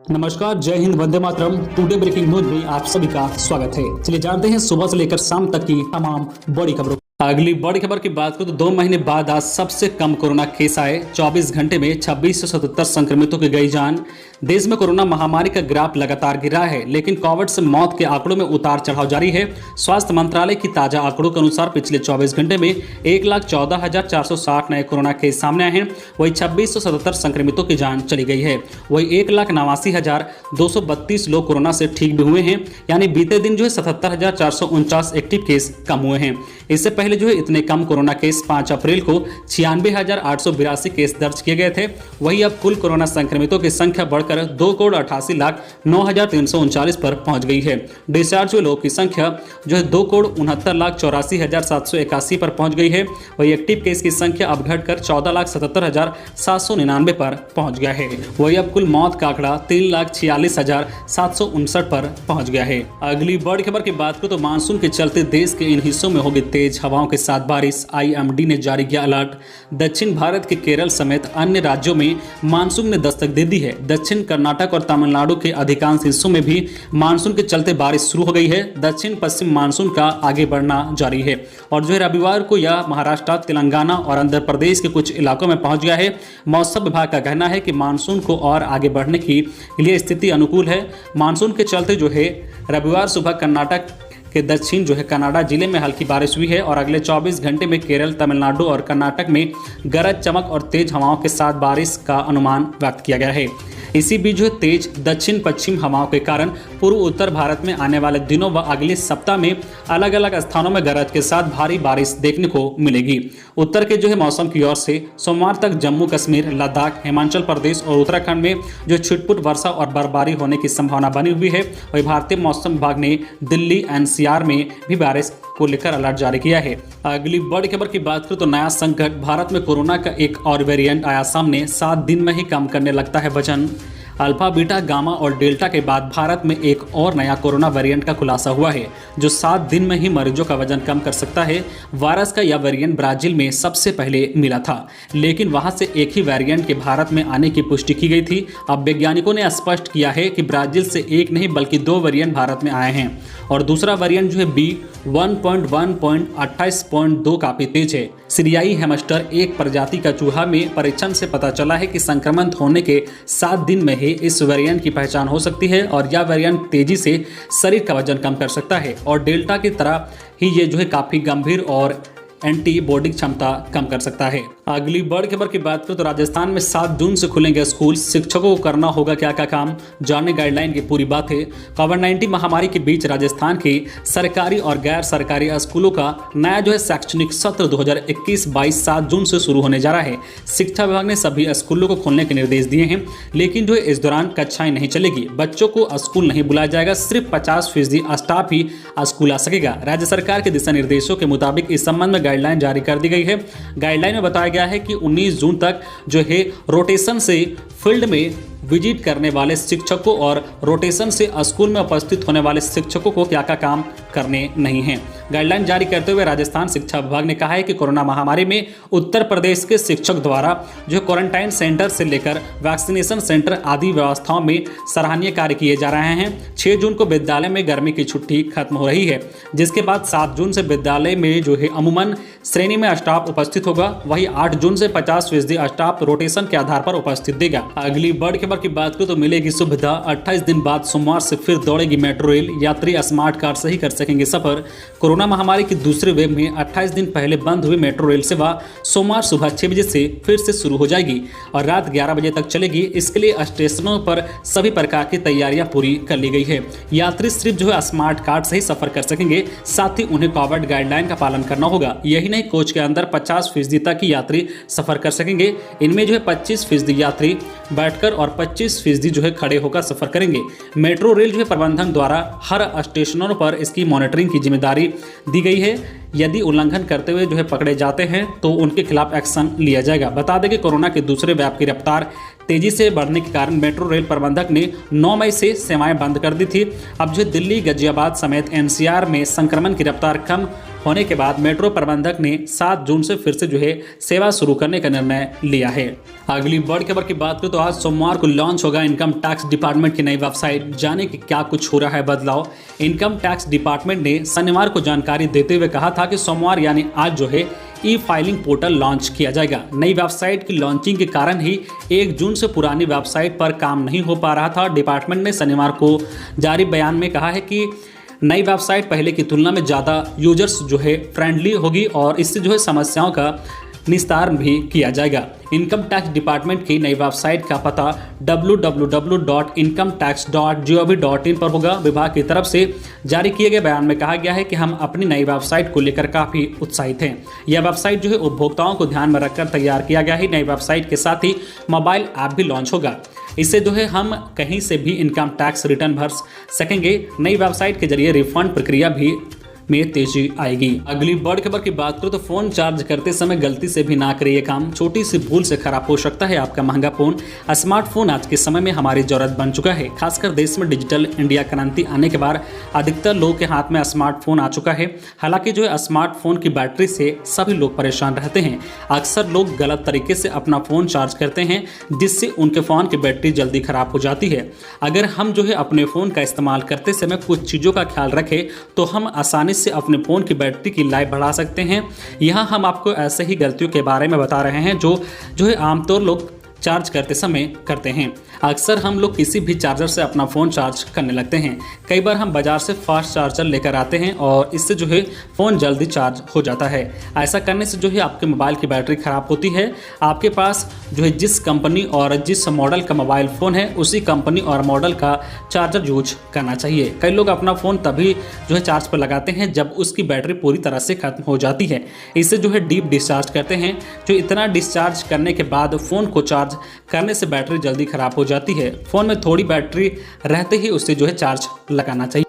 नमस्कार, जय Hind, Vande Mataram. Today breaking news में आप सभी का स्वागत है। चलिए जानते हैं सुबह से लेकर शाम तक की तमाम बड़ी खबरों। अगली बड़ी खबर की बात करें तो 2 महीने बाद आज सबसे कम कोरोना केस आए। 24 घंटे में 2677 संक्रमितों की गई जान। देश में कोरोना महामारी का ग्राफ लगातार गिर रहा है, लेकिन कोविड से मौत के आंकड़ों में उतार चढ़ाव जारी है। स्वास्थ्य मंत्रालय की ताजा आंकड़ों के अनुसार पिछले 24 घंटे में 1,14,460 नए कोरोना केस सामने आए हैं। वही 2677 संक्रमितों की जान चली गई है। वही 1,89,232 लोग कोरोना से ठीक भी हुए हैं, यानी बीते दिन जो है 77,449 एक्टिव केस कम हुए हैं। इससे पहले जो है इतने कम कोरोना केस 5 अप्रैल को 96,882 केस दर्ज किए गए थे। वहीं अब कुल कोरोना संक्रमितों की संख्या बढ़कर 2,88,09,339 पर पहुंच गई है। डिस्चार्ज हुए लोगों की संख्या जो है 2,69,84,781 पर पहुंच गई है। वही एक्टिव केस की संख्या अब घटकर 14,77,799 पर पहुंच गया है। वही अब कुल मौत का आंकड़ा 3,46,759 पर पहुंच गया है। अगली बड़ी खबर की बात करें तो मानसून के चलते देश के इन हिस्सों में होगी तेज हवाओं के साथ बारिश। आईएमडी ने जारी किया अलर्ट। दक्षिण भारत के केरल समेत अन्य राज्यों में मानसून ने दस्तक दे दी है। दक्षिण कर्नाटक और तमिलनाडु के अधिकांश हिस्सों में भी मानसून के चलते बारिश शुरू हो गई है। दक्षिण पश्चिम मानसून का आगे बढ़ना जारी है और जो है रविवार को यह महाराष्ट्र, तेलंगाना और आंध्र प्रदेश के कुछ इलाकों में पहुंच गया है। मौसम विभाग का कहना है कि मानसून को और आगे बढ़ने के लिए स्थिति अनुकूल है। मानसून के चलते जो है रविवार सुबह कर्नाटक के दक्षिण जो है कनाडा जिले में हल्की बारिश हुई है और अगले 24 घंटे में केरल, तमिलनाडु और कर्नाटक में गरज चमक और तेज हवाओं के साथ बारिश का अनुमान व्यक्त किया गया है। इसी बीच जो तेज दक्षिण पश्चिम हवाओं के कारण पूर्व उत्तर भारत में आने वाले दिनों व अगले सप्ताह में अलग अलग स्थानों में गरज के साथ भारी बारिश देखने को मिलेगी। उत्तर के जो है मौसम की ओर से सोमवार तक जम्मू कश्मीर, लद्दाख, हिमाचल प्रदेश और उत्तराखंड में जो छुटपुट वर्षा और बर्फबारी होने की संभावना बनी हुई है। वही भारतीय मौसम विभाग ने दिल्ली, एनसीआर में भी बारिश को लेकर अलर्ट जारी किया है। अगली बड़ी खबर की बात करें तो नया संकट, भारत में कोरोना का एक और वेरिएंट आया सामने। 7 दिन में ही कम करने लगता है वजन। अल्फा, बीटा, गामा और डेल्टा के बाद भारत में एक और नया कोरोना वेरिएंट का खुलासा हुआ है, जो 7 दिन में ही मरीजों का वजन कम कर सकता है। वायरस का यह वेरिएंट ब्राजील में सबसे पहले मिला था, लेकिन वहां से एक ही वेरिएंट के भारत में आने की पुष्टि की गई थी। अब वैज्ञानिकों ने स्पष्ट किया है कि ब्राजील से एक नहीं बल्कि 2 वेरिएंट भारत में आए हैं और दूसरा वेरिएंट जो है B1.1.28.2 काफी तेज है। सीरियाई हैमस्टर एक प्रजाति का चूहा में परीक्षण से पता चला है कि संक्रमण होने के 7 दिन में ही इस वेरिएंट की पहचान हो सकती है और यह वेरिएंट तेजी से शरीर का वजन कम कर सकता है और डेल्टा की तरह ही ये जो है काफी गंभीर और एंटीबॉडी क्षमता कम कर सकता है। अगली बड़ी खबर की बात करें तो राजस्थान में 7 जून से खुलेंगे स्कूल। शिक्षकों को करना होगा क्या क्या काम, जानने गाइडलाइन की पूरी बात है। कोविड-19 महामारी के बीच राजस्थान के सरकारी और गैर सरकारी स्कूलों का नया जो है शैक्षणिक सत्र 2021-22 7 जून से शुरू होने जा रहा है। शिक्षा विभाग ने सभी स्कूलों को खोलने के निर्देश दिए हैं, लेकिन जो है इस दौरान कक्षाएं नहीं चलेगी। बच्चों को स्कूल नहीं बुलाया जाएगा, सिर्फ 50% स्टाफ ही स्कूल आ सकेगा। राज्य सरकार के दिशा निर्देशों के मुताबिक इस संबंध में गाइडलाइन जारी कर दी गई है। गाइडलाइन में बताया गया है कि 19 जून तक जो है रोटेशन से फील्ड में विजिट करने वाले शिक्षकों और रोटेशन से स्कूल में उपस्थित होने वाले शिक्षकों को क्या क्या काम करने नहीं हैं। गाइडलाइन जारी करते हुए राजस्थान शिक्षा विभाग ने कहा है कि कोरोना महामारी में उत्तर प्रदेश के शिक्षक द्वारा जो क्वारंटाइन सेंटर से लेकर वैक्सीनेशन सेंटर आदि व्यवस्थाओं में सराहनीय कार्य किए जा रहे हैं। 6 जून को विद्यालय में गर्मी की छुट्टी खत्म हो रही है, जिसके बाद 7 जून से विद्यालय में जो है अमूमन श्रेणी में स्टाफ उपस्थित होगा। वही 8 जून से 50% स्टाफ रोटेशन के आधार पर उपस्थित देगा। अगली बड़ी खबर की बात करें तो मिलेगी सुविधा। 28 दिन बाद सोमवार से फिर दौड़ेगी मेट्रो रेल। यात्री स्मार्ट कार्ड से ही कर सकेंगे सफर। कोरोना महामारी की दूसरे वेव में 28 दिन पहले बंद हुई मेट्रो रेल सेवा सोमवार सुबह 6 बजे से फिर से शुरू हो जाएगी और रात 11 बजे तक चलेगी। इसके लिए स्टेशनों पर सभी प्रकार की तैयारियां पूरी कर ली गई है। यात्री सिर्फ जो है स्मार्ट कार्ड से ही सफर कर सकेंगे, साथ ही उन्हें कोविड गाइडलाइन का पालन करना होगा। यही नहीं, कोच के अंदर 50% तक ही यात्री सफर कर सकेंगे। इनमें जो है 25% यात्री बैठकर और 25% जो है खड़े होकर सफर करेंगे। मेट्रो रेल जो है प्रबंधन द्वारा हर स्टेशनों पर इसकी मॉनिटरिंग की जिम्मेदारी दी गई है। यदि उल्लंघन करते हुए जो है पकड़े जाते हैं तो उनके खिलाफ एक्शन लिया जाएगा। बता दें कि कोरोना के दूसरे व्याप की रफ्तार तेजी से बढ़ने के कारण मेट्रो रेल प्रबंधक ने 9 मई से सेवाएं बंद कर दी थी। अब जो दिल्ली, गाजियाबाद समेत एनसीआर में संक्रमण की रफ्तार कम होने के बाद मेट्रो प्रबंधक ने 7 जून से फिर से जो है सेवा शुरू करने का निर्णय लिया है। अगली बड़ी खबर की बात करें तो आज सोमवार को लॉन्च होगा इनकम टैक्स डिपार्टमेंट की नई वेबसाइट। जाने कि क्या कुछ हो रहा है बदलाव। इनकम टैक्स डिपार्टमेंट ने शनिवार को जानकारी देते हुए कहा था कि सोमवार यानी आज जो है ई फाइलिंग पोर्टल लॉन्च किया जाएगा। नई वेबसाइट की लॉन्चिंग के कारण ही 1 जून से पुरानी वेबसाइट पर काम नहीं हो पा रहा था। डिपार्टमेंट ने शनिवार को जारी बयान में कहा है कि नई वेबसाइट पहले की तुलना में ज़्यादा यूजर्स जो है फ्रेंडली होगी और इससे जो है समस्याओं का निस्तारण भी किया जाएगा। इनकम टैक्स डिपार्टमेंट की नई वेबसाइट का पता www.incometax.gov.in पर होगा। विभाग की तरफ से जारी किए गए बयान में कहा गया है कि हम अपनी नई वेबसाइट को लेकर काफ़ी उत्साहित हैं। यह वेबसाइट जो है उपभोक्ताओं को ध्यान में रखकर तैयार किया गया है। नई वेबसाइट के साथ ही मोबाइल ऐप भी लॉन्च होगा। इससे जो है हम कहीं से भी इनकम टैक्स रिटर्न भर सकेंगे। नई वेबसाइट के जरिए रिफंड प्रक्रिया भी में तेजी आएगी। अगली बड़ी खबर की बात करो तो फोन चार्ज करते समय गलती से भी ना करें ये काम। छोटी सी भूल से खराब हो सकता है आपका महंगा फोन। स्मार्टफोन आज के समय में हमारी जरूरत बन चुका है। खासकर देश में डिजिटल इंडिया क्रांति आने के बाद अधिकतर लोगों के हाथ में स्मार्टफोन आ चुका है। हालांकि जो है स्मार्टफोन की बैटरी से सभी लोग परेशान रहते हैं। अक्सर लोग गलत तरीके से अपना फोन चार्ज करते हैं जिससे उनके फोन की बैटरी जल्दी खराब हो जाती है। अगर हम जो है अपने फोन का इस्तेमाल करते समय कुछ चीज़ों का ख्याल रखें तो हम आसानी से अपने फोन की बैटरी की लाइफ बढ़ा सकते हैं। यहाँ हम आपको ऐसे ही गलतियों के बारे में बता रहे हैं जो है आमतौर लोग चार्ज करते समय करते हैं। अक्सर हम लोग किसी भी चार्जर से अपना फ़ोन चार्ज करने लगते हैं। कई बार हम बाज़ार से फास्ट चार्जर लेकर आते हैं और इससे जो है फ़ोन जल्दी चार्ज हो जाता है। ऐसा करने से जो है आपके मोबाइल की बैटरी ख़राब होती है। आपके पास जो है जिस कंपनी और जिस मॉडल का मोबाइल फ़ोन है उसी कंपनी और मॉडल का चार्जर यूज करना चाहिए। कई लोग अपना फ़ोन तभी जो है चार्ज पर लगाते हैं जब उसकी बैटरी पूरी तरह से खत्म हो जाती है। इससे जो है डीप डिस्चार्ज करते हैं। जो इतना डिस्चार्ज करने के बाद फ़ोन को चार्ज करने से बैटरी जल्दी खराब हो जाती है। फ़ोन में थोड़ी बैटरी रहते ही उससे जो है चार्ज लगाना चाहिए।